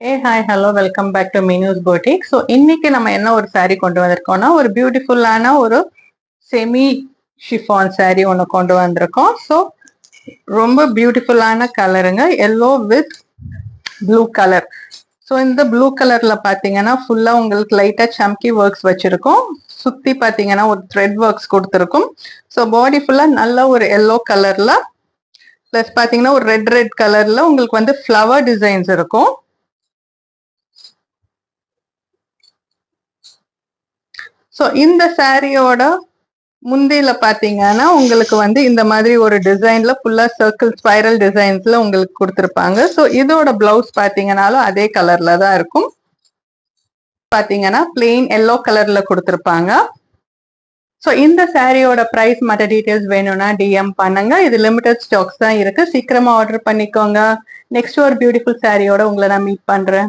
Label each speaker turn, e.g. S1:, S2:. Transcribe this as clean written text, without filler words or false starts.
S1: A hi hello welcome back to Meenu's boutique. So இன்னைக்கு நம்ம என்ன ஒரு saree கொண்டு வந்திருக்கோம்னா ஒரு பியூட்டிஃபுல்லான ஒரு செமி ஷிஃபான் saree ஒன்று கொண்டு வந்திருக்கோம். ஸோ ரொம்ப பியூட்டிஃபுல்லான கலருங்க, yellow with blue colour. So இந்த ப்ளூ கலர்ல பார்த்தீங்கன்னா ஃபுல்லா உங்களுக்கு லைட்டா சம்கி ஒர்க்ஸ் வச்சிருக்கோம். சுத்தி பார்த்தீங்கன்னா ஒரு த்ரெட் ஒர்க்ஸ் கொடுத்துருக்கும். ஸோ பாடி ஃபுல்லா நல்ல ஒரு எல்லோ கலர்ல பிளஸ் பார்த்தீங்கன்னா ஒரு ரெட் கலர்ல உங்களுக்கு வந்து ஃப்ளவர் டிசைன்ஸ் இருக்கும். ஸோ இந்த சாரியோட முந்தியில பாத்தீங்கன்னா உங்களுக்கு வந்து இந்த மாதிரி ஒரு டிசைன்ல ஃபுல்லா சர்க்கிள் ஸ்பைரல் டிசைன்ஸ்ல உங்களுக்கு கொடுத்துருப்பாங்க. ஸோ இதோட பிளவுஸ் பாத்தீங்கன்னாலும் அதே கலர்ல தான் இருக்கும். பாத்தீங்கன்னா பிளெயின் எல்லோ கலர்ல கொடுத்துருப்பாங்க. ஸோ இந்த சாரியோட பிரைஸ் மற்ற டீடைல்ஸ் வேணும்னா டிஎம் பண்ணுங்க. இது லிமிடெட் ஸ்டாக்ஸ் தான் இருக்கு, சீக்கிரமா ஆர்டர் பண்ணிக்கோங்க. நெக்ஸ்ட் ஒரு பியூட்டிஃபுல் சாரியோட உங்களை நான் மீட் பண்றேன்.